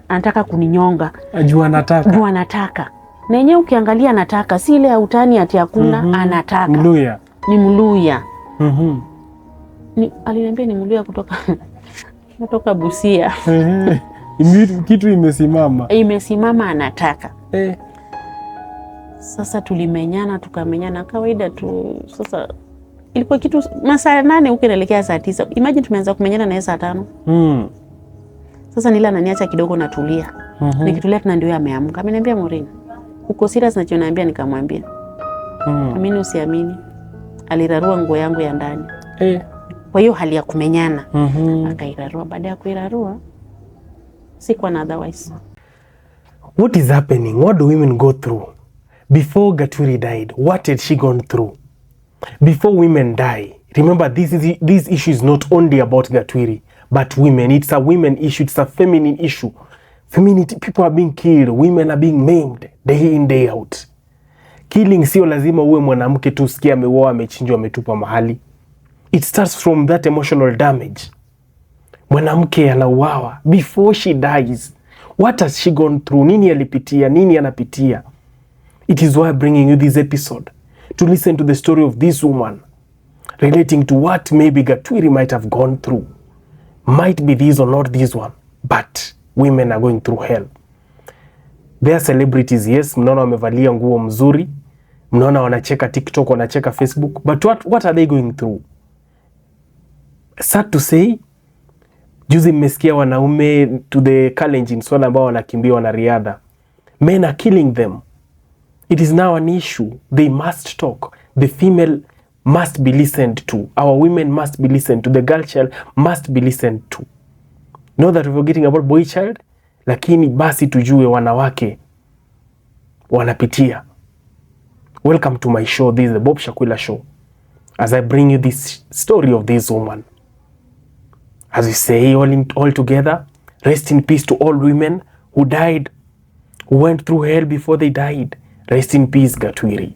anataka kuninyonga. Jua anataka. Na yenyewe ukiangalia anataka, si ile ya utani ati hakuna, anataka. Mluya. Ni Mluya. Aliniambia ni Mluya kutoka Busia. Kitu imesimama. Imesimama anataka. Sasa tukamenyana kawaida tu. Sasa ilikuwa kitu masaa 8 huko inaelekea saa 9. Imagine tumeanza kumenyana na saa 5. Sasa nila ananiacha kidogo natulia. Nikitulia tena ndio ameamka. Ameniambia Maureen, uko serious na choniambia? Nikamwambia. Amini usiamini. Alirarua nguo yangu ya ndani. Kwa hiyo hali ya kumenyana. Akairarua. Baada ya kuirarua sikuwa na otherwise. What is happening? What do women go through? Before Gatwiri died, what had she gone through? Before women die, remember this issue is not only about Gatwiri, but women. It's a women issue. It's a feminine issue. Femininity, people are being killed. Women are being maimed day in, day out. Killing sio lazima uwe mwanamke tu sikia ameuawa, amechinjwa, ametupa mahali. It starts from that emotional damage. Mwanamke anauawa before she dies. What has she gone through? Nini alipitia? Nini anapitia? It is why I'm bringing you this episode to listen to the story of this woman relating to what maybe Gatwiri might have gone through. Might be this or not this one, but women are going through hell. They are celebrities, yes. Mnaona wamevalia nguo mzuri, mnaona wanacheka TikTok, wanacheka Facebook, but what are they going through? Sad to say, juzi mmesikia wanaume to the Kalenjin, swala ambao wanakimbia wanariadha. Men are killing them. It is now an issue. They must talk. The female must be listened to. Our women must be listened to. The girl child must be listened to. Know that we're getting about boy child, lakini basi tujue wanawake wanapitia. Welcome to my show. This is the Bob Shakwila Show. As I bring you this story of this woman. As we say all together, rest in peace to all women who died, who went through hell before they died. Rest in peace, Gatwiri.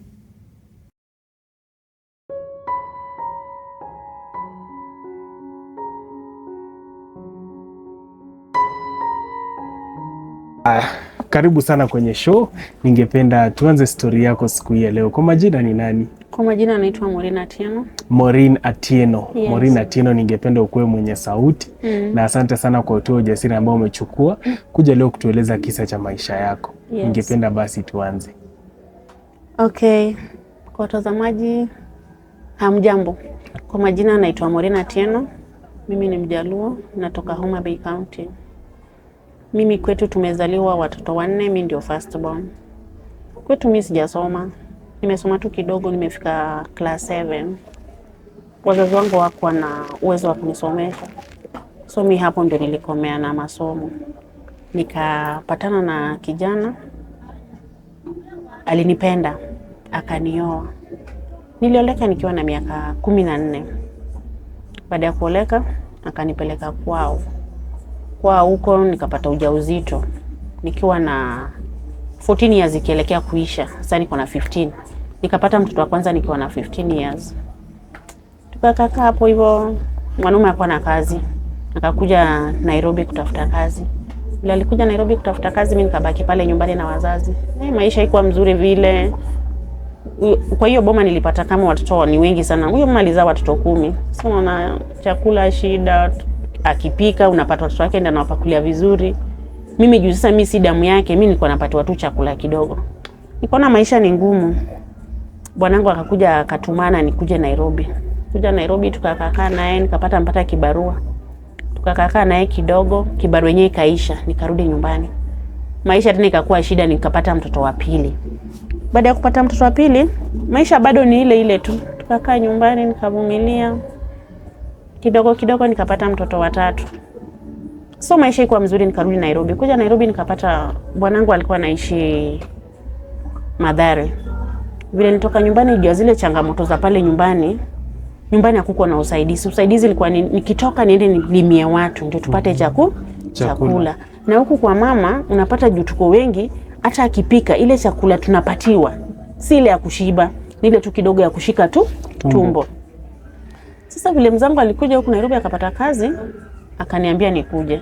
Karibu sana kwenye show. Ningependa tuanze story yako siku hii leo. Kwa majina ni nani? Kwa majina naitwa Maureen Atieno. Maureen Atieno. Yes. Maureen Atieno, ningependa ukuwe mwenye sauti. Na asante sana kwa utoa ujasiri ambao umechukua kuja leo kutueleza kisa cha maisha yako. Yes. Ningependa basi tuanze. Okay. Kwa watazamaji, hamjambo. Kwa majina naitwa Maureen Atieno. Mimi ni Mjaluo, natoka Homa Bay County. Mimi kwetu tumezaliwa watoto 4, mimi ndio first born. Kwetu mimi sijasoma. Nimesoma tu kidogo, nimefika class 7. Wazazi wangu hawakuwa na uwezo wa kunisomesha. So mimi hapo ndio nilikomea na masomo. Nikapatana na kijana. Alinipenda, akanioa. Nilioleka nikiwa na miaka 14. Baada ya kuoleka, akanipeleka kwao. Kwa huko nikapata ujauzito. Nikiwa na 14 years ikielekea kuisha. Sasa niko na 15. Nikapata mtoto wa kwanza nikiwa na 15 years. Tukakaa hapo hivyo, mwanaume hakuwa na kazi. Akakuja Nairobi kutafuta kazi. Bila alikuja Nairobi kutafuta kazi, mimi nikabaki pale nyumbani na wazazi. Maisha haikuwa mzuri vile. Kwa hiyo boma nilipata kama watoto ni wengi sana. Huyo mama alizaa watoto 10. Sasa unaona chakula shida, akipika unapata watoto wake ndio anawapakulia vizuri. Mimi juu sasa mimi si damu yake, mimi nilikuwa napatiwa tu chakula kidogo. Nikaona maisha ni ngumu. Bwanangu akakuja akatumana nikuje Nairobi. Kuja Nairobi tukakaa naye, nikapata kibarua. Tukakaa naye kidogo, kibarua yenyewe ikaisha, nikarudi nyumbani. Maisha tena ikakuwa shida, nikapata mtoto wa pili. Baada ya kupata mtoto wa pili, maisha bado ni ile ile tu. Tukakaa nyumbani nikavumilia. Kidogo nikapata mtoto wa 3. So maisha ikuwa mzuri, nikarudi Nairobi. Kuja Nairobi nikapata bwanangu alikuwa anaishi Mathare. Vile nitoka nyumbani jua zile changamoto za pale nyumbani hakukuwa na usaidizi. Usaidizi ilikuwa nikitoka niende nilimie watu ndio tupate chakula. Na huku kwa mama unapata juu tuko wengi, hata akipika ile chakula tunapatiwa si ile ya kushiba, ni ile tu kidogo ya kushika tu tumbo. Sasa vile mzangu alikuja huku Nairobi akapata kazi, akaniambia nikuje.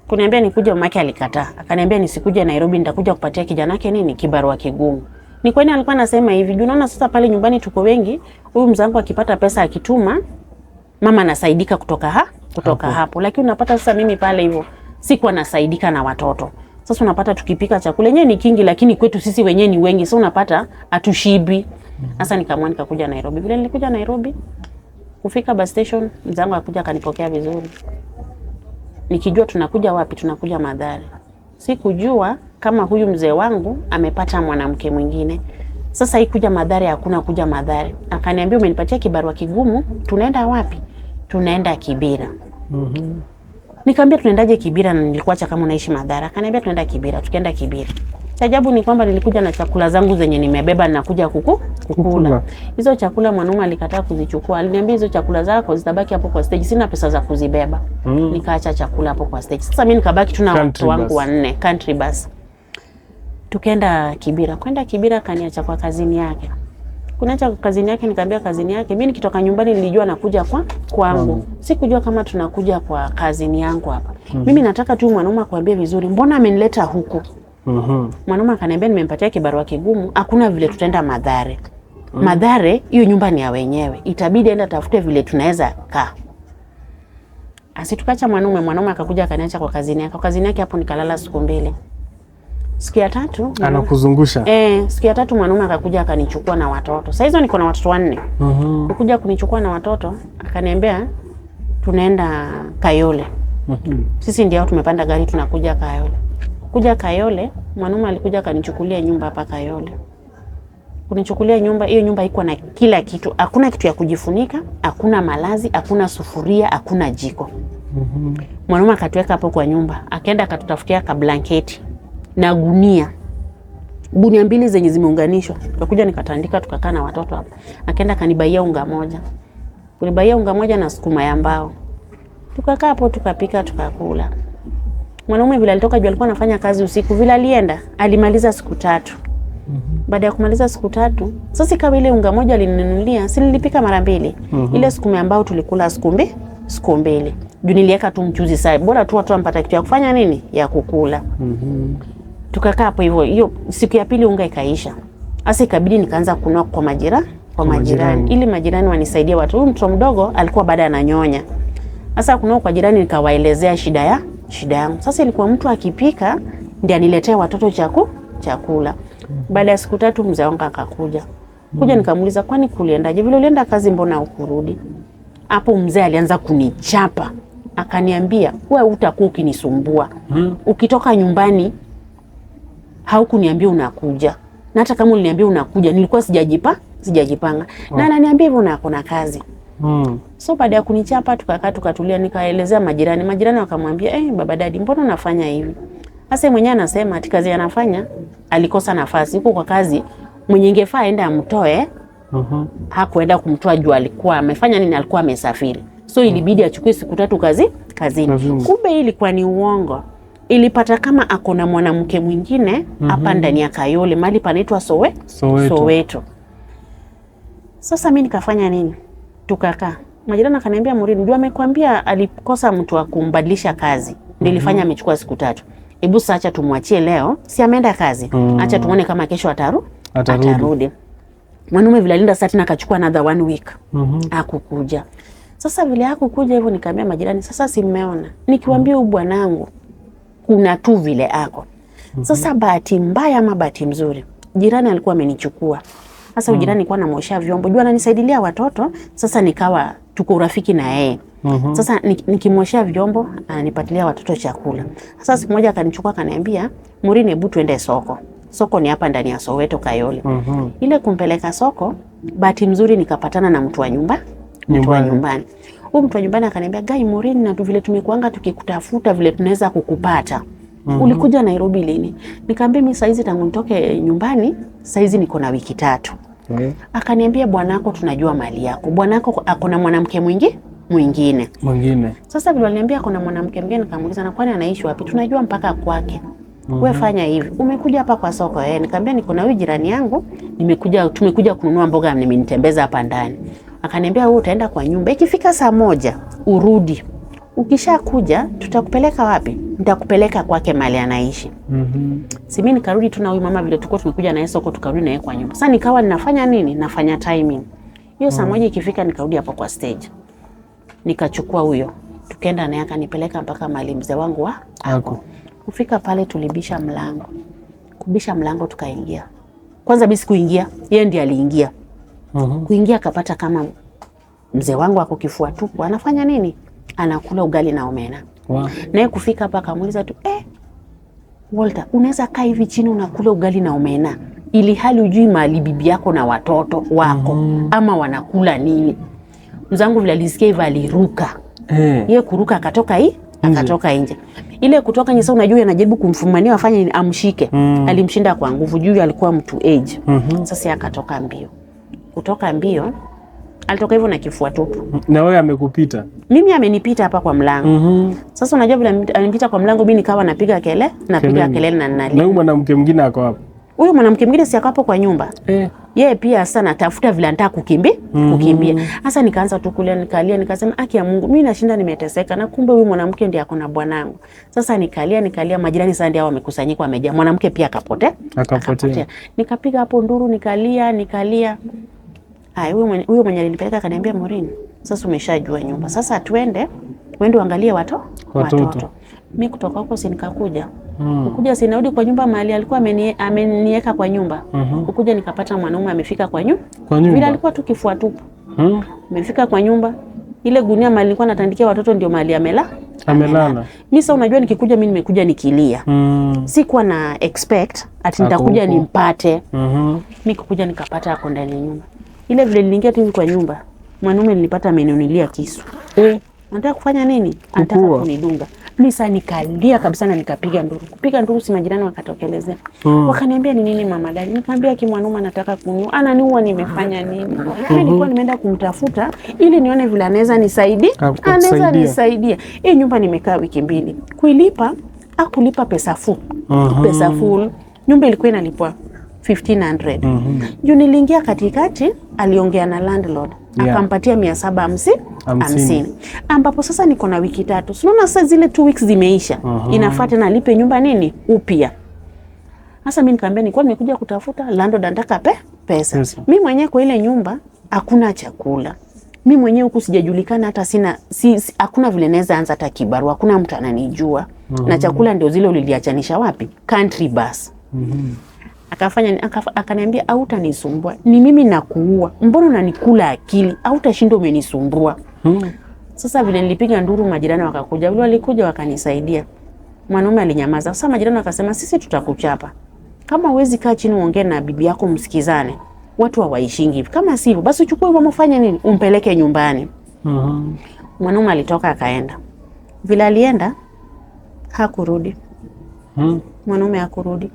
Kuniambia nikuje, mamake alikataa. Akaniambia nisikuje Nairobi, nitakuja kupatia kijana yake nini kibarua kigumu. Ni kwani alikuwa anasema hivi, unaona sasa pale nyumbani tuko wengi, huyu mzangu akipata pesa akituma, mama anasaidika kutoka hapo. Lakini unapata sasa mimi pale hivyo sikuwa nasaidika na watoto. Sasa unapata tukipika chakula yenyewe ni kingi, lakini kwetu sisi wenyewe ni wengi. Sasa unapata hatushibi. Sasa nikaamua nikakuja Nairobi. Vile nilikuja Nairobi, kufika bus station, mzangu akakuja akanipokea vizuri. Nikijua tunakuja wapi? Tunakuja Mathare. Sikujua kama huyu mzee wangu amepata mwanamke mwingine. Sasa hii kuja Mathare, hakuna kuja Mathare. Akaniambia umenipatia kibarua kigumu, tunaenda wapi? Tunaenda Kibera. Nikamwambia tunaendaje Kibera na nilikuacha kama unaishi Mathare? Akaniambia tunaenda Kibera. Tukaenda Kibera. Ajabu ni kwamba nilikuja na chakula zangu zenye nimebeba na kuja kukula. Hizo chakula mwanaume alikataa kuzichukua. Aliniambia hizo chakula zako zitabaki hapo kwa stage. Sina pesa za kuzibeba. Nikaacha chakula hapo kwa stage. Sasa mimi nikabaki tu na watu wangu wanne, country bus. Tukaenda Kibera. Kwenda Kibera kaniacha kwa kazini yake. Kunaacha kazini yake, nikamwambia kazini yake. Mimi nikitoka nyumbani nilijua nakuja kwangu. Sikujua kama tunakuja kwa kazini yangu hapa. Mimi nataka tu mwanaume akwambie vizuri, mbona amenileta huku? Mwanaume akaniambia nimempatia kibarua kigumu, hakuna vile tutaenda Mathare. Mathare hiyo nyumba ni ya wenyewe. Itabidi aenda tafute vile tunaweza kaa. Asitukacha mwanaume akakuja akaniacha kwa kazini yake. Kwa kazini yake hapo nikalala siku 2. Siku ya 3 anakuzungusha. Siku ya 3 mwanaume akakuja akanichukua na watoto. Sasa hizo niko na watoto 4. Kuja kunichukua na watoto, akaniambia tunaenda Kayole. Sisi ndio tumepanda gari tunakuja Kayole. Kuja Kayole, mwanaume alikuja akanichukulia nyumba hapa Kayole. Kunichukulia nyumba, hiyo nyumba iko na kila kitu. Hakuna kitu ya kujifunika, hakuna malazi, hakuna sufuria, hakuna jiko. Mwanaume akatuweka hapo kwa nyumba, akaenda akatutafutia ka blanketi na gunia 2 zenye zimeunganishwa. Tukakuja nikatandika, tukakaa na watoto hapo. Akaenda kanibaia unga moja. Kunibaia unga moja na sukuma ya mbao. Tukakaa hapo tukapika tukakula. Mwanaume vile alitoka juu alikuwa anafanya kazi usiku, vile alienda alimaliza siku 3. Baada ya kumaliza siku 3, sasa kama ile unga moja alininunulia, si nilipika mara 2. Ile sukuma ambao tulikula siku 2. Juu niliweka tu mchuzi sasa. Bora tu watu wampata kitu ya kufanya nini? Ya kukula. Tukakaa hapo hivyo. Hiyo siku ya 2 unga ikaisha. Sasa ikabidi nikaanza kunoa kwa majirani. Ili majirani wanisaidie watu. Huyu mtoto mdogo alikuwa baada ananyonya. Sasa kunoa kwa jirani nikawaelezea shida yangu. Sasa ilikuwa mtu akipika ndiye aniletee watoto chakula. Baada ya siku 3 mzee wangu akakuja. Nikamuuliza kwani kuliendaje? Vile ulienda kazi mbona hukurudi? Hapo mzee alianza kunichapa. Akaniambia, wewe utakuwa ukinisumbua. Ukitoka nyumbani haukuniambia unakuja. Na hata kama uliniambia unakuja, nilikuwa sijajipanga. Na ananiambia hivyo na kuna kazi. So baada ya kunichapa tukakaa tukatulia, nikaelezea majirani. Majirani wakamwambia, baba dadi, mbona unafanya hivi? Sasa mwenyewe anasema ati kazi anafanya alikosa nafasi. Huko kwa kazi mwenye ingefaa aende amtoe, hakuenda kumtoa juu alikuwa amefanya nini, alikuwa amesafiri. So ilibidi achukue siku 3 kazini. Kumbe ilikuwa ni uongo. Ilipata kama akona mwanamke mwingine hapa ndani ya Kayole, mahali panaitwa Soweto. Sasa mimi nikafanya nini? Tukakaa. Majirani akaniambia, Maureen, ndio amekwambia alikosa mtu wa kumbadilisha kazi. Nilifanya amechukua siku 3. Hebu sasa acha tumwachie leo, si ameenda kazi. Acha tuone kama kesho atarudi. Mwanaume vile alinda sasa tena akachukua another 1 week. Hakukuja. Sasa vile hakukuja hivyo nikamwambia majirani, sasa si mmeona. Nikiwaambia huyu bwanangu kuna tu vile ako. Sasa bahati mbaya ama bahati mzuri, jirani alikuwa amenichukua. Sasa jirani alikuwa anamosha vyombo. Jua ananisaidia watoto, sasa nikawa tuko urafiki na yeye. Sasa nikimosha vyombo, ananipatilia watoto chakula. Sasa siku moja akanichukua akaniambia, Maureen, hebu tuende soko. Soko ni hapa ndani ya Soweto Kayole. Ile kumpeleka soko, bahati mzuri nikapatana na mtu wa nyumbani. Huyu mtu wa nyumbani akaniambia, "Guy Maureen, na vile tumekuanga tukikutafuta vile tunaweza kukupata. Ulikuja Nairobi lini?" Nikamwambia mimi saizi tangu nitoke nyumbani, saizi niko na wiki 3. Akaniambia, "Bwanako tunajua mali yako. Bwanako akona mwanamke mwingine." Sasa vile aliniambia akona mwanamke mwingine, nikamuuliza na kwani anaishi wapi? Tunajua mpaka kwake. Wewe fanya hivi. Umekuja hapa kwa soko Nikamwambia niko na huyu jirani yangu, tumekuja kununua mboga, nimenitembeza hapa ndani. Akaniambia wewe utaenda kwa nyumba. Ikifika saa 1 urudi. ukisha kuja tutakupeleka wapi? Nitakupeleka kwake mahali anaishi. Si mimi nikarudi tu na huyu mama vile tulikuwa tumekuja na yeye soko, tukarudi na yeye kwa nyumba. Sasa nikawa ninafanya nini? Nafanya timing. Hiyo saa moja ikifika nikarudi hapo kwa stage. Nikachukua huyo. Tukaenda naye akanipeleka mpaka mahali mzee wangu wa ako. Kufika pale tulibisha mlango. Kubisha mlango tukaingia. Kwanza bisi kuingia, yeye ndiye aliingia. Kuingia akapata kama mzee wangu ako kifua tupu. Anafanya nini? Anakula ugali na omena. Naye kufika hapa akamuuliza tu, Walter, unaweza kaa hivi chini unakula ugali na omena ili hali ujui mahali bibi yako na watoto wako ama wanakula nini? Mzangu vile alisikia hivyo aliruka. Yeye kuruka akatoka nje. Ile kutoka nje sasa unajua anajaribu kumfumania afanye amshike. Alimshinda kwa nguvu juu alikuwa mtu age. Sasa akatoka mbio. Kutoka mbio alitoka hivyo na kifua tupu. Na wewe amekupita? Mimi amenipita hapa kwa mlango. Sasa unajua vile alinipita kwa mlango, mimi nikawa napiga kelele na ninalia. Na huyu mwanamke mwingine ako hapo? Huyo mwanamke mwingine si akapo kwa nyumba. Yeye pia sana tafuta vile anataka kukimbia. Sasa nikaanza tu kulia, nikalia, nikasema haki ya Mungu, mimi nashinda nimeteseka na kumbe huyu mwanamke ndiye akona bwanangu. Sasa nikalia, majirani sasa ndio wamekusanyika wamejaa. Mwanamke pia akapotea. Nikapiga hapo nduru, nikalia. Huyo mwenye alinipeleka akaniambia, Maureen, sasa umeshajua nyumba. Sasa uende uangalie watoto. Mimi kutoka huko si nikakuja. Kukuja si narudi kwa nyumba mahali alikuwa ameniweka kwa nyumba. Kukuja nikapata mwanaume amefika kwa nyumba. Vile alikuwa tu kifua tupu. Amefika kwa nyumba. Ile gunia mahali nilikuwa natandikia watoto ndio mahali amelala. Mimi sasa unajua nikikuja mimi nimekuja nikilia. Sikuwa na expect ati nitakuja nimpate. Mimi kukuja nikapata ako ndani ya nyumba. Ile vile niliingia tu kwa nyumba, mwanaume nilipata ameniunulia kisu. Anataka kufanya nini? Anataka kunidunga. Mimi sasa nikalia kabisa na nikapiga nduru. Kupiga nduru si majirani wakatokelezea. Wakaniambia ni nini mama dada? Nikamwambia mwanaume anataka kuniua. Ananiua, nimefanya nini? Mimi nilikuwa nimeenda kumtafuta ili nione vile anaweza nisaidia. Hii nyumba nimekaa wiki 2. Kuilipa, hakulipa pesa full. Nyumba ilikuwa inalipwa 1500. Juu niliingia katikati, aliongea na landlord. Akampatia 750. Ambapo sasa niko na wiki 3. Unaona sasa zile 2 weeks zimeisha. Inafuata na lipe nyumba nini? Upya. Sasa mimi nikamwambia nilikuwa nimekuja kutafuta, landlord anataka pesa. Mimi mwenyewe kwa ile nyumba hakuna chakula. Mimi mwenyewe huku sijajulikana, hata hakuna vile naweza anza hata kibarua, hakuna mtu ananijua. Na chakula ndio zile uliliachanisha wapi? Country bus. Akaniambia hautanisumbua. Ni mimi nakuua. Mbona unanikula akili? Hautashinda umenisumbua. Sasa vile nilipiga nduru majirani wakakuja. Wale walikuja wakanisaidia. Mwanaume alinyamaza. Sasa majirani wakasema sisi tutakuchapa. Kama huwezi kaa chini uongee na bibi yako msikizane. Watu hawaishingi hivi. Kama sivyo basi uchukue umfanye nini? Umpeleke nyumbani. Mwanaume alitoka akaenda. Vile alienda hakurudi. Mwanaume hakurudi.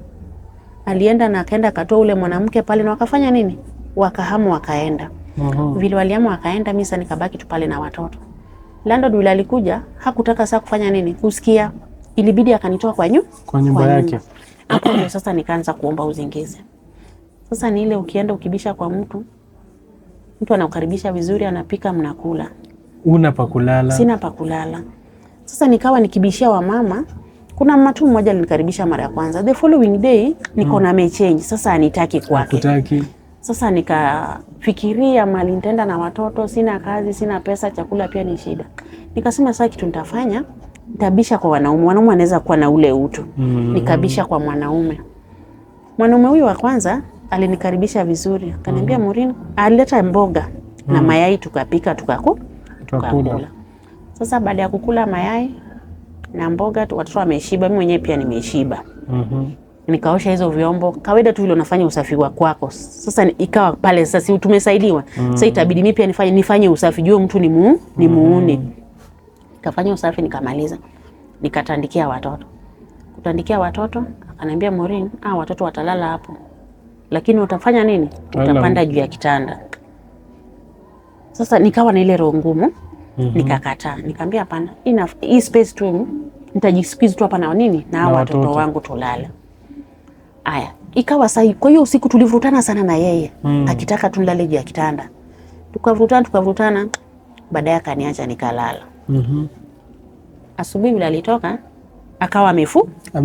Alienda na akaenda akatoa ule mwanamke pale na wakafanya nini? Wakahamu wakaenda. Vile waliamu wakaenda, mimi sasa nikabaki tu pale na watoto. Landlord yule alikuja, hakutaka sasa kufanya nini? Kusikia. Ilibidi akanitoa kwa nyumba yake. Hapo ndio sasa nikaanza kuomba uzingizi. Sasa ni ile ukienda ukibisha kwa mtu anakukaribisha vizuri, anapika, mnakula. Una pa kulala? Sina pa kulala. Sasa nikawa nikibishia wa mama. Kuna mtu mmoja alinikaribisha mara ya kwanza. The following day niko na mechange. Sasa anitaki kwake. Hakutaki. Sasa nikafikiria mali nitaenda na watoto, sina kazi, sina pesa, chakula pia ni shida. Nikasema sasa kitu nitafanya, nitabisha kwa wanaume. Wanaume wanaweza kuwa na ule utu. Nikabisha kwa mwanaume. Mwanaume huyu wa kwanza alinikaribisha vizuri. Akaniambia Maureen, alileta mboga na mayai tukapika tukakula. Sasa baada ya kukula mayai na mboga watoto wameshiba, mimi mwenyewe pia nimeshiba. Nikaosha hizo vyombo. Kawaida tu vile unafanya usafi wa kwako. Sasa ikawa pale sasa tumesaidiwa. Sasa itabidi mimi pia nifanye usafi. Juu mtu ni muuni. Nikafanya usafi nikamaliza. Nikatandikia watoto. Kutandikia watoto, akaniambia Maureen, watoto watalala hapo. Lakini utafanya nini? Utapanda juu ya kitanda. Sasa nikawa na ile roho ngumu. Nikakataa. Nikamwambia hapana. Hii space tu nitajisqueeze tu hapa na nini? Na watoto wangu tulala. Aya, ikawa sahi. Kwa hiyo usiku tulivutana sana na yeye. Akitaka tulale juu ya kitanda. Tukavutana. Baadaye akaniacha nikalala. asubuhi vile alitoka akawa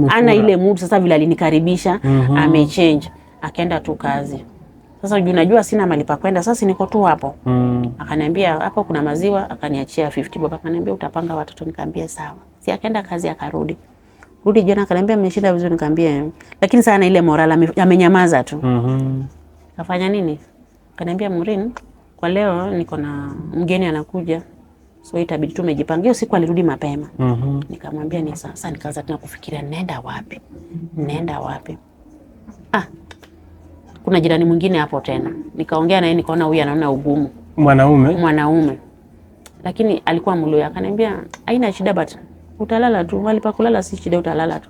ana ile mood sasa vile alinikaribisha amechange, akaenda tu kazi. Sasa juu najua sina mali pa kwenda, sasa niko tu hapo. Akaniambia hapo kuna maziwa, akaniachia 50 bob, akaniambia utapanga watoto, nikamwambia sawa. Si akaenda kazi akarudi. Rudi jana akaniambia mmeshinda vizuri, nikamwambia lakini sana ile moral amenyamaza tu. Kafanya nini? Akaniambia Maureen, kwa leo niko na mgeni anakuja. So itabidi tumejipanga. Hiyo siku alirudi mapema. Nikamwambia ni sasa, nikaanza tena kufikiria nenda wapi? Nenda wapi? Kuna jirani mwingine hapo tena. Nikaongea naye nikaona huyu anaona ugumu. Mwanaume. Lakini alikuwa Mluya. Akaniambia haina shida but utalala tu. Wali pa kulala si shida, utalala tu.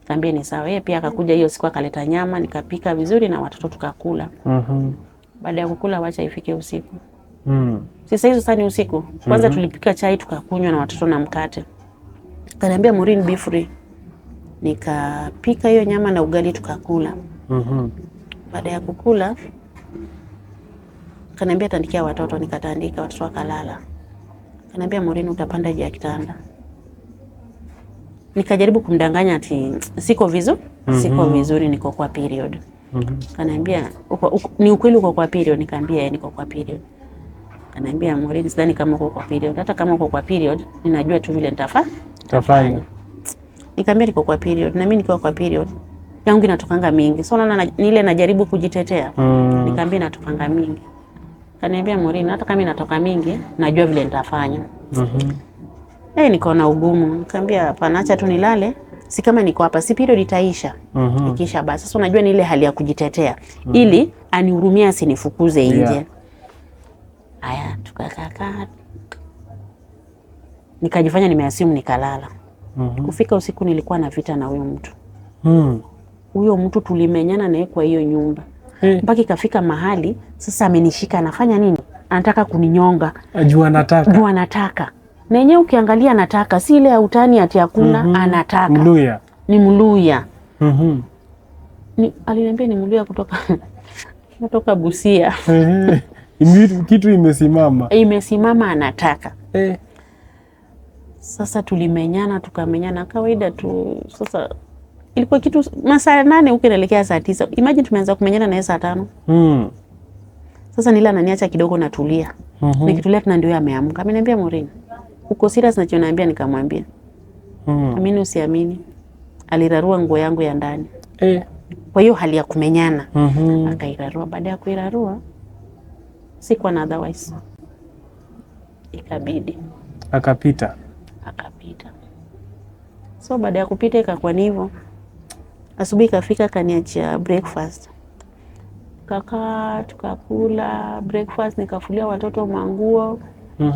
Nikamwambia ni sawa. Yeye pia akakuja hiyo siku akaleta nyama, nikapika vizuri na watoto tukakula. Baada ya kukula wacha ifike usiku. Sasa hizo sasa ni usiku. Kwanza tulipika chai tukakunywa na watoto na mkate. Akaniambia Maureen be free. Nikapika hiyo nyama na ugali tukakula. Baada ya kukula akaniambia tandikia watoto, nikatandika watoto wakalala. Akaniambia Maureen utapanda juu ya kitanda. Nikajaribu kumdanganya ati siko vizuri niko kwa period. Akaniambia ni ukweli uko kwa period? Nikamwambia niko kwa period. Akaniambia Maureen sidhani kama uko kwa period. Hata kama uko kwa period ninajua tu vile nitafanya. Nikamwambia niko kwa period na mimi niko kwa period. Yangu inatokanga mingi. So naona ile najaribu kujitetea. Nikamwambia natokanga mingi. Akaniambia Maureen hata kama inatoka mingi najua vile nitafanya. Niko na ugumu. Nikamwambia hapana, acha tu nilale. Si kama niko hapa si period itaisha. Ikisha basi. Sasa unajua ni ile hali ya kujitetea ili anihurumie asinifukuze nje. Haya tukakaa. Nikajifanya nimeasimu nikalala. Kufika usiku nilikuwa na vita na huyo mtu. Huyo mtu tulimenyana naye kwa hiyo nyumba. Mpaka ikafika mahali sasa amenishika, anafanya nini? Anataka kuninyonga. Ajua anataka. Na yenyewe ukiangalia anataka, si ile ya utani ati hakuna, anataka. Mluya. Ni Mluya. Aliniambia ni Mluya kutoka Busia. Kitu imesimama anataka. Sasa tulimenyana tukamenyana kawaida tu. Sasa ilikuwa kitu masaa 8 huko inaelekea saa 9. Imagine tumeanza kumenyana na saa 5. Sasa nila ananiacha kidogo natulia. Nikitulia tena ndio ameamka. Ameniambia Maureen, uko serious na choniambia? Nikamwambia. Amini usiamini. Alirarua nguo yangu ya ndani. Kwa hiyo hali ya kumenyana. Akairarua. Baada ya kuirarua sikuwa na otherwise. Ikabidi. Akapita. So baada ya kupita ikakuwa ni hivyo. Asubuhi kafika kaniachia breakfast. Kaka tukakula breakfast, nikafulia watoto manguo.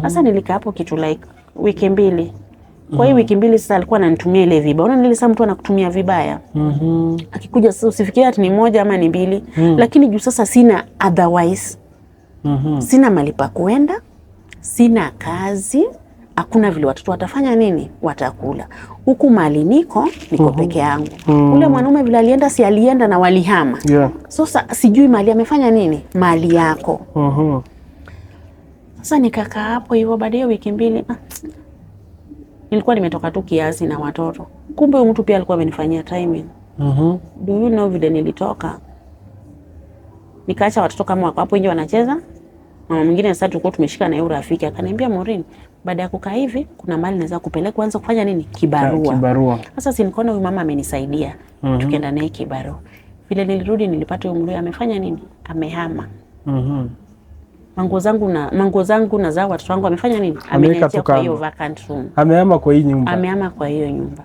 Sasa nilikaa hapo kitu like wiki 2. Kwa hiyo wiki 2 sasa alikuwa ananitumia ile vibaya. Unaona nilisa mtu anakutumia vibaya. Akikuja sasa usifikirie ati ni 1 ama ni 2. Lakini juu sasa sina otherwise. Sina mali pa kuenda. Sina kazi. Hakuna vile watoto watafanya nini? Watakula. Huku mali niko peke yangu. Ule mwanaume vile alienda na walihama. Sasa sijui mali amefanya nini? Mali yako. Sasa nikakaa hapo hivyo. Baada ya wiki 2 nilikuwa nimetoka tu kiasi na watoto. Kumbe huyu mtu pia alikuwa amenifanyia timing. Do you know vile nilitoka? Nikaacha watoto kama wako hapo nje wanacheza. Mama mwingine sasa tulikuwa tumeshika na yule rafiki akaniambia Maureen, baada ya kukaa hivi kuna mali naweza kupeleka kuanza kufanya nini? Kibarua. Sasa si nikaona huyu mama amenisaidia. Tukaenda naye kibarua. Vile nilirudi nilipata huyu Mluya amefanya nini? Amehama. Manguo zangu na za watoto wangu amefanya nini? Ameniacha kwa hiyo vacant room. Amehama kwa hiyo nyumba.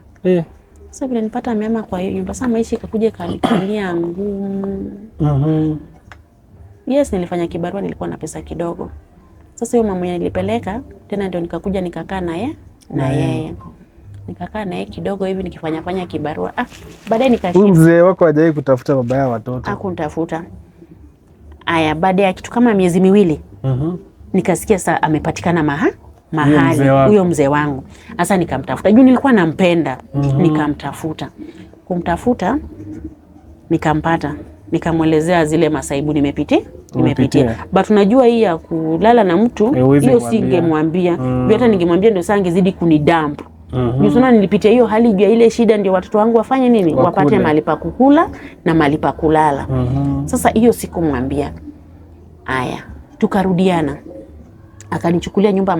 Sasa vile nilipata amehama kwa hiyo nyumba, sasa maisha ikakuja kanikalia ngumu. Yes, nilifanya kibarua, nilikuwa na pesa kidogo. Sasa hiyo mama nilipeleka, tena ndio nikakuja nikakaa na yeye. Nikakaa na yeye kidogo hivi nikifanya kibarua. Baadaye nikashinda. Mzee wako hajawahi kutafuta baba ya watoto? Hakunitafuta. Aya, baada ya kitu kama miezi 2, nikasikia sasa amepatikana mahali huyo mzee wangu. Sasa nikamtafuta. Juu nilikuwa nampenda. Nikamtafuta. Kumtafuta nikampata. Nikamwelezea zile masaibu nimepitia. But unajua hii ya kulala na mtu hiyo singemwambia. Hata ningemwambia ndio sasa angezidi kunidump. Juu nilipitia hiyo hali juu ya ile shida, ndio watoto wangu wafanye nini? Wapate mahali pa kukula na mahali pa kulala. Sasa hiyo sikumwambia. Aya, tukarudiana. Akanichukulia nyumba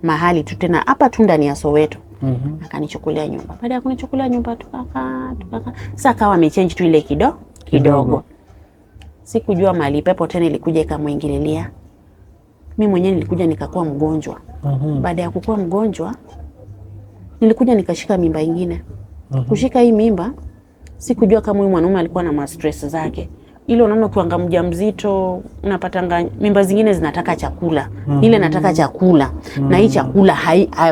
mahali tu tena hapa tu ndani ya Soweto. Akanichukulia nyumba. Baada ya kunichukulia nyumba tukakaa. Sasa akawa amechange tu ile kidogo. Sikujua mahali pepo tena ilikuja ikamuingililia. Mimi mwenyewe nilikuja nikakuwa mgonjwa. Baada ya kukua mgonjwa nilikuja nikashika mimba ingine. Kushika hii mimba sikujua kama huyu mwanaume alikuwa na stress zake. Ile unaona kuanga mjamzito unapatanga mimba zingine zinataka chakula. Ile nataka chakula na hii chakula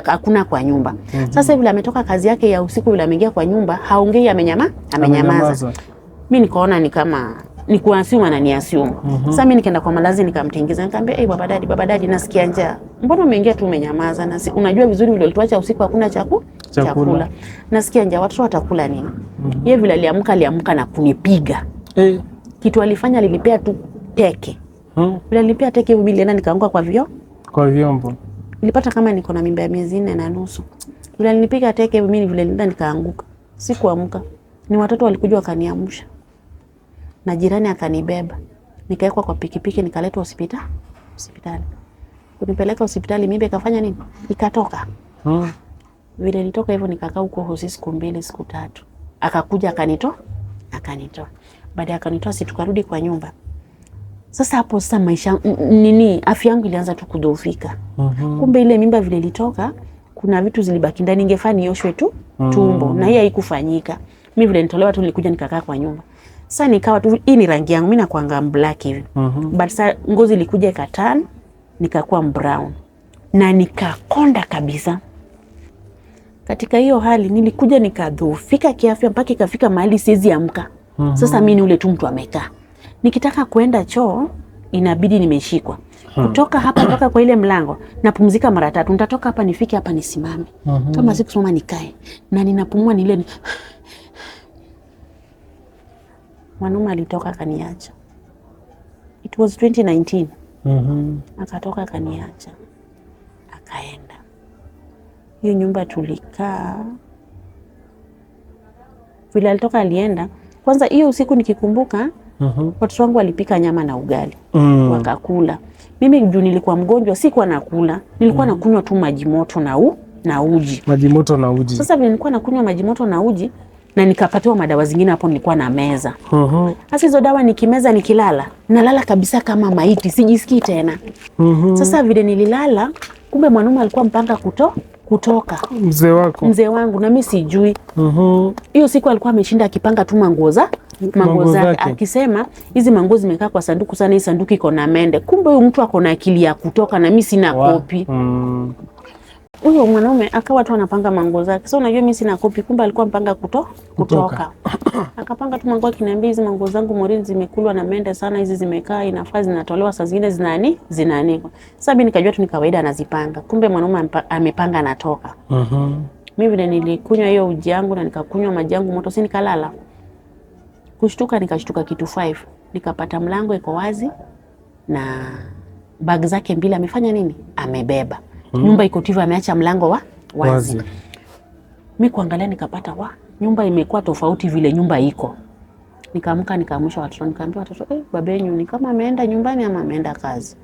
hakuna kwa nyumba. Sasa vile ametoka kazi yake ya usiku, vile ameingia kwa nyumba haongei, amenyamaza. Mimi nikaona ni kama ni kuasiuma na ni asiuma. Sasa mimi nikaenda kwa malazi nikamtingiza, nikamwambia baba dadi nasikia njaa. Mbona umeingia tu umenyamaza? Na unajua vizuri vile ulituacha usiku hakuna chakula. Nasikia njaa, watoto watakula nini? Yeye vile aliamka na kunipiga. Kitu alifanya alilipea tu teke. Vile alipea teke mimi nilienda nikaanguka kwa vyombo. Nilipata kama niko na mimba ya miezi 4 na nusu. Vile alinipiga teke mimi vile nilienda nikaanguka. Sikuamka. Ni watoto walikuja wakaniamsha. Na jirani akanibeba. Nikaekwa kwa pikipiki nikaletwa hospitali. Kunipeleka hospitali mimba ikafanya nini? Ikatoka. Vile nilitoka hivyo nikakaa huko siku 2 siku 3. Akakuja akanitoa. Baada ya akanitoa tukarudi kwa nyumba. Sasa hapo maisha afya yangu ilianza tu kudhoofika. Kumbe ile mimba vile ilitoka kuna vitu zilibaki ndani, ingefaa nioshwe tu tumbo na hii haikufanyika. Mimi vile nitolewa tu nilikuja nikakaa kwa nyumba. Sasa nikawa tu hii ni rangi yangu, mimi nakuanga black hivi. But sasa ngozi ilikuja ikatan nikakuwa brown na nikakonda kabisa. Katika hiyo hali nilikuja nikadhoofika kiafya mpaka ikafika mahali siwezi amka. Sasa mimi ni ule tu mtu amekaa. Nikitaka kuenda choo inabidi nimeshikwa. Kutoka hapa mpaka kwa ile mlango napumzika mara 3. Nitatoka hapa nifike hapa nisimame. Kama sikusoma nikae. Na ninapumua nile mwanaume alitoka akaniacha. It was 2019. Akatoka akaniacha. Akaenda. Hiyo nyumba tulikaa. Vile alitoka alienda. Kwanza hiyo usiku nikikumbuka, watoto wangu walipika nyama na ugali. Wakakula. Mimi juu nilikuwa mgonjwa, sikuwa nakula. Nilikuwa nakunywa tu maji moto na uji. Maji moto na uji. Sasa vile nilikuwa nakunywa maji moto na uji na nikapatiwa madawa zingine hapo nilikuwa na meza. Sasa hizo dawa nikimeza nikilala, nalala kabisa kama maiti, sijisikii tena. Sasa vile nililala, kumbe mwanaume alikuwa mpanga kutoka. Mzee wangu na mimi sijui. Hiyo siku alikuwa ameshinda akipanga tu manguo zake akisema hizi manguo zimekaa kwa sanduku sana, hii sanduku iko na mende. Kumbe huyo mtu ako na akili ya kutoka na mimi sina kopi. Huyo mwanaume akawa tu anapanga manguo zake. So unajua mimi sina kopi, kumbe alikuwa mpanga kutoka. Akapanga tu manguo akiniambia hizi manguo zangu Morini zimekulwa na mende sana, hizi zimekaa inafaa zinatolewa saa zingine zinaanikwa. Sasa mimi nikajua tu ni kawaida anazipanga. Kumbe mwanaume amepanga anatoka. Mimi vile nilikunywa hiyo uji yangu na nikakunywa maji yangu moto, si nikalala. Nikashtuka kitu 5. Nikapata mlango iko wazi na bag zake 2 amefanya nini? Amebeba. Nyumba iko tivu, ameacha mlango wazi. Mimi kuangalia nikapata nyumba imekuwa tofauti vile nyumba iko. Nikaamka nikaamsha watoto, nikamwambia watoto, baba yenu ni kama ameenda nyumbani ama ameenda kazi.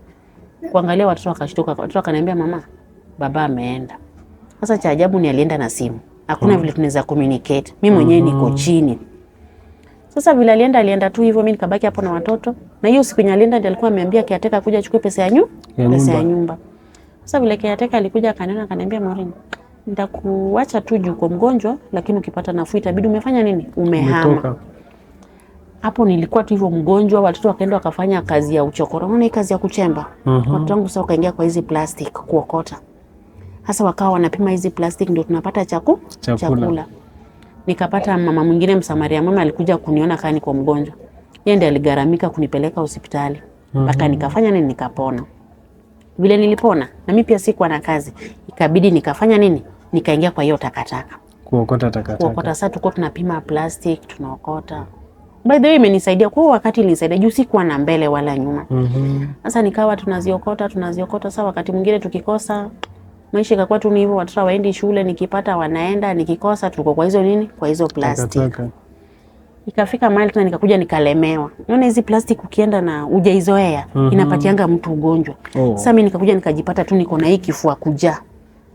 Kuangalia watoto wakashtuka, watoto wakaniambia mama, baba ameenda. Sasa cha ajabu ni alienda na simu. Hakuna vile tunaweza communicate. Mimi mwenyewe niko chini. Sasa vile alienda tu hivyo, mimi nikabaki hapo na watoto. Na hiyo siku alienda ndiye alikuwa ameambia kiateka kuja achukue pesa ya nyumba. Sasa vile kiateka alikuja akaniambia Morini, nitakuacha tu juu kwa mgonjwa, lakini ukipata nafuu itabidi umefanya nini? Umehama. Hapo nilikuwa tu hivyo mgonjwa, watoto wakaenda wakafanya kazi ya uchokoro. Unaona kazi ya kuchemba. Watoto wangu sasa wakaingia kwa hizi plastic kuokota. Sasa wakawa wanapima hizi plastic ndio tunapata chakula. Nikapata mama mwingine Msamaria mama alikuja kuniona kama niko mgonjwa. Yeye ndiye aligaramika kunipeleka hospitali. Mpaka nikafanya nini? Nikapona. Vile nilipona na mimi pia sikuwa na kazi. Ikabidi nikafanya nini? Nikaingia kwa hiyo takataka. Kuokota takataka. Sasa tuko tunapima plastic, tunaokota. By the way imenisaidia kwa wakati ilinisaidia juu sikuwa na mbele wala nyuma. Sasa nikawa tunaziokota. Sasa wakati mwingine tukikosa Maisha ikakuwa tu ni hivyo, watoto waendi shule, nikipata wanaenda, nikikosa tuko kwa hizo nini? Kwa hizo plastic. Ikafika mahali tena nikakuja nikalemewa. Unaona hizi plastic ukienda na hujaizoea inapatianga mtu ugonjwa. Sasa mimi nikakuja nikajipata tu niko na hii kifua kujaa.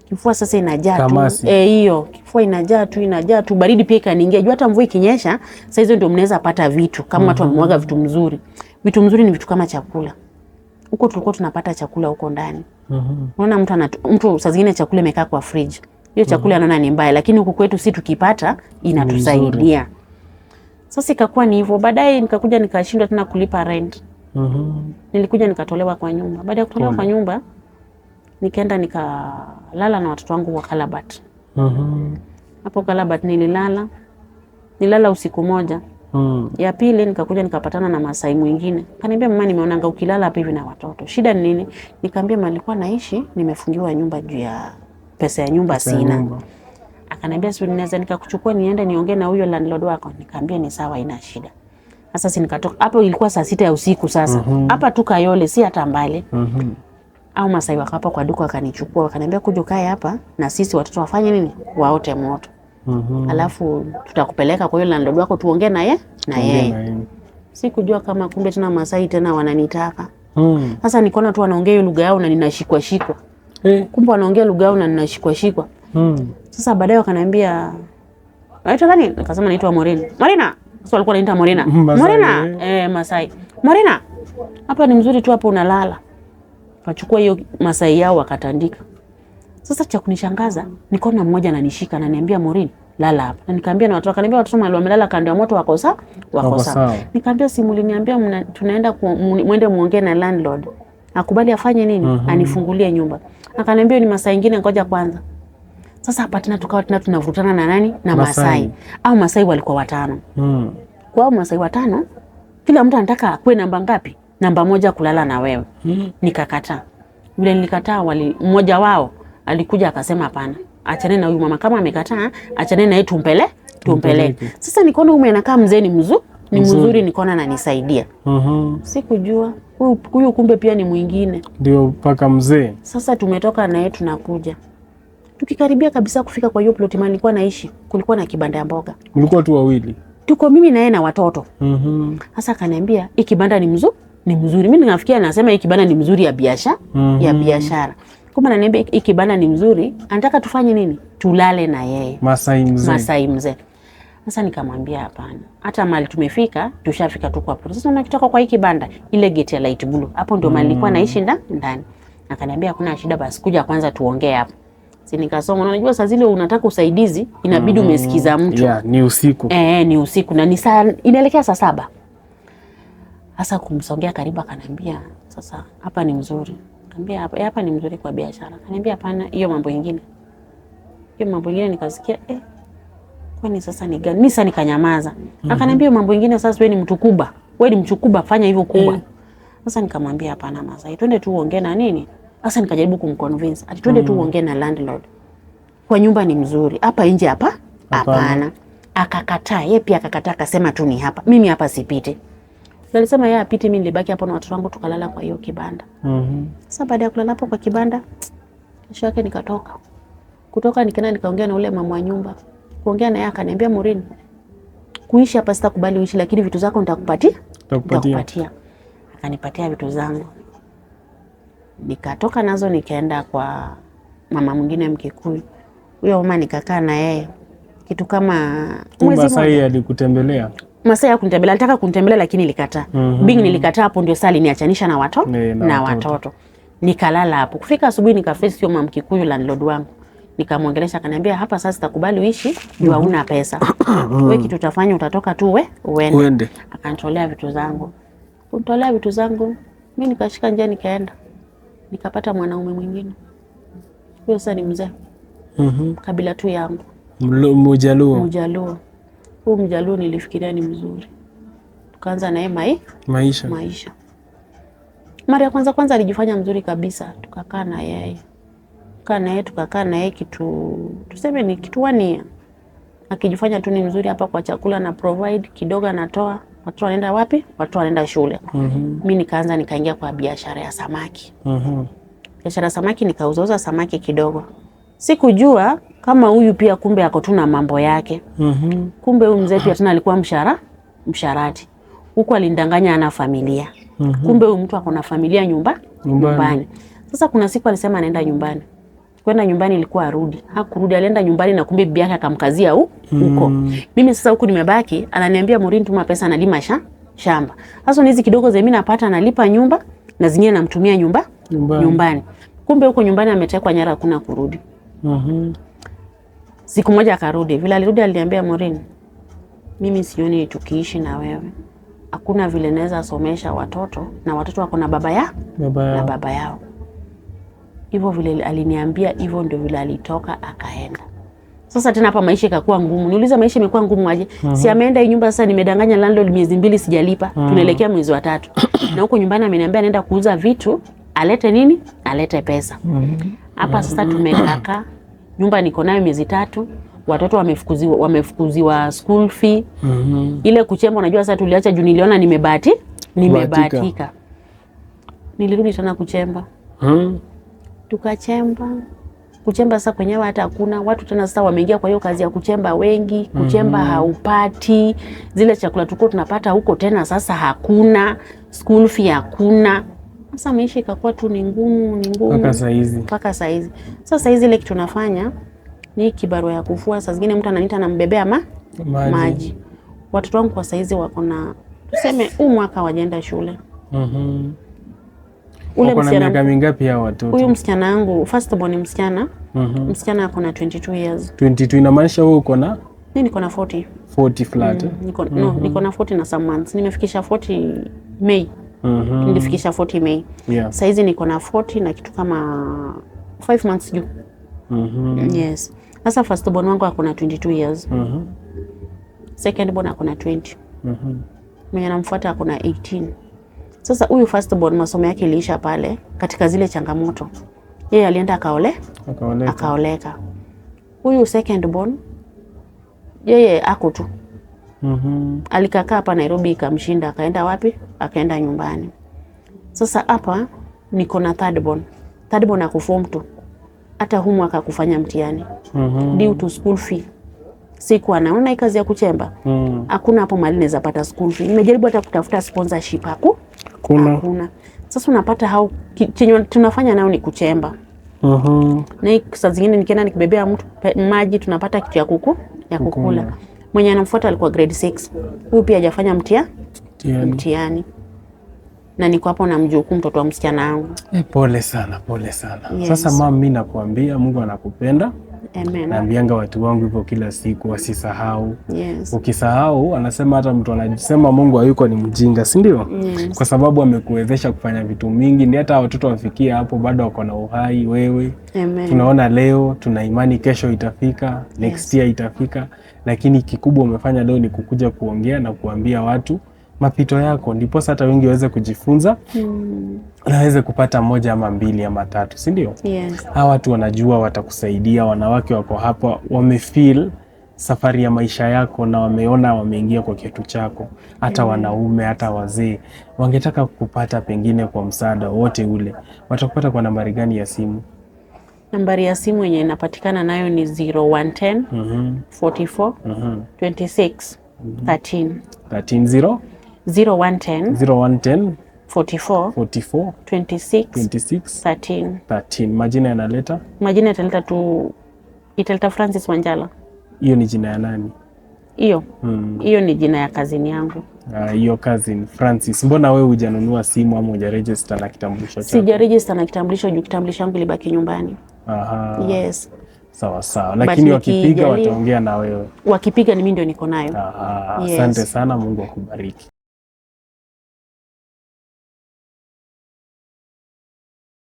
Kifua sasa inajaa tu. Hiyo kifua inajaa tu, baridi pia ikaniingia. Jua hata mvua ikinyesha, sasa hizo ndio mnaweza pata vitu kama watu wamemwaga vitu mzuri. Vitu mzuri ni vitu kama chakula. Huko tulikuwa tunapata chakula huko ndani. Unaona mtu saa zingine chakula imekaa kwa fridge. Hiyo chakula anaona ni mbaya, lakini huku kwetu si tukipata inatusaidia. Sasa ikakuwa ni hivyo. Baadaye nikakuja nikashindwa tena kulipa rent. Nilikuja nikatolewa kwa nyumba. Baada ya kutolewa kwa nyumba, nikaenda nikalala na watoto wangu wa Kalabat. Hapo Kalabat nilala usiku moja. Ya pili nikakuja nikapatana na Masai mwingine. Kaniambia mama, nimeonanga ukilala hapa hivi na watoto. Shida ni nini? Nikamwambia nilikuwa naishi, nimefungiwa nyumba juu ya pesa ya nyumba sina. Akaniambia sio, ninaweza nikakuchukua niende niongee na huyo landlord wako. Nikamwambia ni sawa, ina shida. Sasa si nikatoka. Hapo ilikuwa saa 6 ya usiku sasa. Hapa tu Kayole, si hata mbali. Au Masai wako hapa kwa duka wakanichukua, wakaniambia kuja kae hapa na sisi watoto wafanye nini? Waote moto. Alafu tutakupeleka kwa hiyo landlord wako tuongee na yeye. Sikujua kama kumbe tena Masai tena wananitaka. Sasa nikaona tu wanaongea hiyo lugha yao na ninashikwa. Kumbe wanaongea lugha yao na ninashikwa. Sasa baadaye wakaniambia, "Unaitwa nani?" Nikasema naitwa Morena. Sasa walikuwa wanaita Morena. Masai. Morena. Hapa ni mzuri tu, hapo unalala. Wachukua hiyo Masai yao wakatandika. Sasa cha kunishangaza, nikaona mmoja ananishika na ananiambia, "Morin, lala hapa." Na nikamwambia na watoto, akaniambia watoto mali wamelala kando ya moto wako sawa. Nikamwambia si mliniambia tunaenda muende muongee na landlord. Akubali afanye nini? Anifungulie nyumba. Akaniambia ni masaa ingine, ngoja kwanza. Sasa hapa tena tukawa tunavurutana na nani? Na Masai. Au Masai walikuwa 5. Kwa Masai 5, kila mtu anataka akue namba ngapi? Namba 1 kulala na wewe. Nikakataa. Vile nilikataa, mmoja wao alikuja akasema hapana. Achane na huyu mama, kama amekataa, achane na yeye tumpeleke. Sasa nikaona huyu anakaa mzee ni mzuri, nikaona ananisaidia. Sikujua huyu kumbe pia ni mwingine. Ndio paka mzee. Sasa tumetoka na yeye tunakuja. Tukikaribia kabisa kufika kwa hiyo plot mali nilikuwa naishi, kulikuwa na kibanda ya mboga. Mlikuwa tu wawili. Tuko mimi na yeye na watoto. Sasa akaniambia, "Hii kibanda ni mzuri." Mimi ninafikia anasema hii kibanda ni mzuri ya biashara. Kumbe ananiambia hii kibanda ni mzuri, anataka tufanye nini? Tulale na yeye. Masai mzee. Sasa nikamwambia hapana. Hata mali tumefika, tushafika tu kwa plot. Sasa unakitoka kwa hii kibanda, ile gate ya light blue. Hapo ndio mali nilikuwa naishi ndani. Akaniambia hakuna shida, basi kuja kwanza tuongee hapo. Si nikasoma, unajua saa zile unataka usaidizi, inabidi umesikiza mtu. Ni usiku. Ni usiku na ni saa inaelekea saa 7. Sasa kumsongea karibu akaniambia, "Sasa hapa ni mzuri." Akaniambia hapa ni mzuri kwa biashara. Akaniambia hapana, hiyo mambo mengine. Nikasikia kwani sasa ni gani? Mimi sasa nikanyamaza. Akaniambia mambo mengine sasa wewe ni mtu kubwa. Wewe ni mtu kubwa, fanya hivyo kubwa. Sasa nikamwambia hapana Masai, twende tu uongee na nini? Sasa nikajaribu kumconvince, ati twende tu uongee na landlord. Kwa nyumba ni mzuri. Hapa nje hapana. Akakataa, yeye pia akakataa, akasema tu ni hapa. Mimi hapa sipite. Alisema yeye apite, mimi nilibaki hapo na watoto wangu tukalala kwa hiyo kibanda. Sasa baada ya kulala hapo kwa kibanda, kesho yake nikatoka. Kutoka nikaenda nikaongea na ule mama wa nyumba. Kuongea na yeye akaniambia, "Morin, kuishi hapa sitakubali uishi, lakini vitu zako nitakupatia." Akanipatia vitu zangu. Nikatoka nazo nikaenda kwa mama mwingine Mkikuyu. Huyo mama nikakaa na yeye kitu kama mwezi mmoja. Masai alikutembelea? Masai hakunitembelea, alitaka kunitembelea lakini nilikataa. Nilikataa, hapo ndio sali niachanisha na watoto. Nikalala hapo. Kufika asubuhi nikaface hiyo mama Mkikuyu landlord wangu. Nikamwongelesha, akaniambia hapa sasa sitakubali uishi, juu hauna pesa. Wewe kitu utafanya utatoka tu uende. Akanitolea vitu zangu. Kunitolea vitu zangu, mimi nikashika njia nikaenda. Nikapata mwanaume mwingine. Huyo sasa ni mzee. Kabila tu yangu. Mjaluo. Huyo Mjaluo nilifikiria ni mzuri. Tukaanza naye maisha. Mara ya kwanza alijifanya mzuri kabisa. Tukakaa na yeye. Tukakaa na yeye kitu tuseme ni kitu 1 year. Akijifanya tu ni mzuri hapa kwa chakula na provide kidogo anatoa. Watu wanaenda wapi? Watu wanaenda shule. Mimi nikaingia kwa biashara ya samaki. biashara samaki, nikauzauza samaki kidogo. Sikujua kama huyu pia kumbe ako tu na mambo yake. Kumbe huyu mzee pia tena alikuwa msharati. Huko alindanganya ana familia. Kumbe huyu mtu ako na familia nyumbani. Sasa kuna siku alisema anaenda nyumbani. Kwenda nyumbani ilikuwa arudi. Hakurudi, alienda nyumbani na kumbe bibi yake akamkazia huko. Mimi sasa huku nimebaki, ananiambia Maureen tuma pesa nalima shamba. Sasa hizi kidogo za mimi napata nalipa nyumba na zingine namtumia nyumbani. Kumbe huko nyumbani ametekwa nyara, hakuna kurudi. Siku moja akarudi. Vile alirudi aliniambia, Maureen, mimi sioni tukiishi na wewe. Hakuna vile naweza somesha watoto na watoto wako na baba yao. Hivyo vile aliniambia, hivyo ndio vile alitoka akaenda. Sasa tena hapa maisha ikakuwa ngumu. Niuliza maisha imekuwa ngumu aje? Si ameenda hii nyumba sasa, nimedanganya landlord miezi 2 sijalipa. Tunaelekea mwezi wa 3. Na huko nyumbani ameniambia anaenda kuuza vitu, alete nini? Alete pesa. Hapa sasa tumekaa. Nyumba niko nayo miezi 3. Watoto wamefukuziwa school fee. Ile kuchemba unajua sasa tuliacha juu niliona nimebahatika. Nilirudi tena kuchemba. Tukachemba. Kuchemba sasa kwenyewe hata hakuna watu tena, sasa wameingia kwa hiyo kazi ya kuchemba wengi. Kuchemba haupati. Zile chakula tulikuwa tunapata huko tena sasa hakuna. School fee hakuna. Sasa maisha ikakuwa tu ni ngumu. Mpaka saa hizi. Sasa hizi ile kitu tunafanya ni kibarua ya kufua. Saa zingine mtu ananiita na mbebea maji. Watoto wangu kwa saa hizi wako na tuseme mwaka wajaenda shule. Ule msichana miaka mingapi hao watoto? Huyu msichana wangu first born msichana. Msichana ako na 22 years. 22 inamaanisha wewe uko na? Mimi niko na 40. 40 flat. Niko na 40 na some months. Nimefikisha 40 May. Nilifikisha 40 May. Sasa hizi niko na 40 na kitu kama 5 months juu. Yes. Sasa first born wangu ako na 22 years. Second born ako na 20. Mwenye anamfuata ako na 18. Sasa huyu first born masomo yake iliisha pale katika zile changamoto. Yeye alienda akaoleka. Huyu second born yeye ako tu. Alikakaa hapa Nairobi ikamshinda, akaenda wapi? Akaenda nyumbani. Sasa hapa niko na third born. Third born akuform tu. Hata humu akakufanya mtihani. Due to school fee. Siku anaona hii kazi ya kuchemba. Hakuna hapo mali naweza pata school fee. Nimejaribu hata kutafuta sponsorship hakuna. Sasa unapata chenye tunafanya nao ni kuchemba. Na saa zingine nikienda nikibebea mtu maji tunapata kitu ya kukula. Mwenye anamfuata alikuwa grade 6. Huyu pia hajafanya mtihani. Na niko hapo na mjukuu mtoto wa msichana wangu. Pole sana. Yes. Sasa mama, mimi nakuambia Mungu anakupenda. Amen. Naambianga watu wangu hivyo kila siku, wasisahau. Yes. Ukisahau anasema hata mtu anasema Mungu hayuko ni mjinga, si ndio? Yes. Kwa sababu amekuwezesha kufanya vitu mingi, ni hata watoto wafikie hapo bado wako na uhai wewe. Amen. Tunaona leo, tuna imani kesho itafika, next year itafika, lakini kikubwa umefanya leo ni kukuja kuongea na kuambia watu mapito yako, ndipo hata wengi waweze kujifunza. Na waweze kupata 1 ama 2 ama 3, si ndio? Yes. Hawa watu wanajua watakusaidia, wanawake wako hapa wamefeel safari ya maisha yako na wameona wameingia kwa kitu chako. Hata wanaume, hata wazee wangetaka kupata pengine kwa msaada wote ule, watakupata kwa nambari gani ya simu? Nambari ya simu yenye inapatikana nayo ni 0110 44 26 13 13 0110 44 26 13. Majina yanaleta? Majina italeta Francis Wanjala. Hiyo ni jina ya nani? Hiyo ni jina ya kazini yangu. Hiyo cousin Francis. Mbona wewe hujanunua simu ama hujaregister na kitambulisho chako? Sijaregister na kitambulisho juu kitambulisho yangu ilibaki nyumbani. Yes. Sawa. Lakini wakipiga wataongea na wewe. Wakipiga ni mimi ndio niko nayo. Asante sana, Mungu akubariki.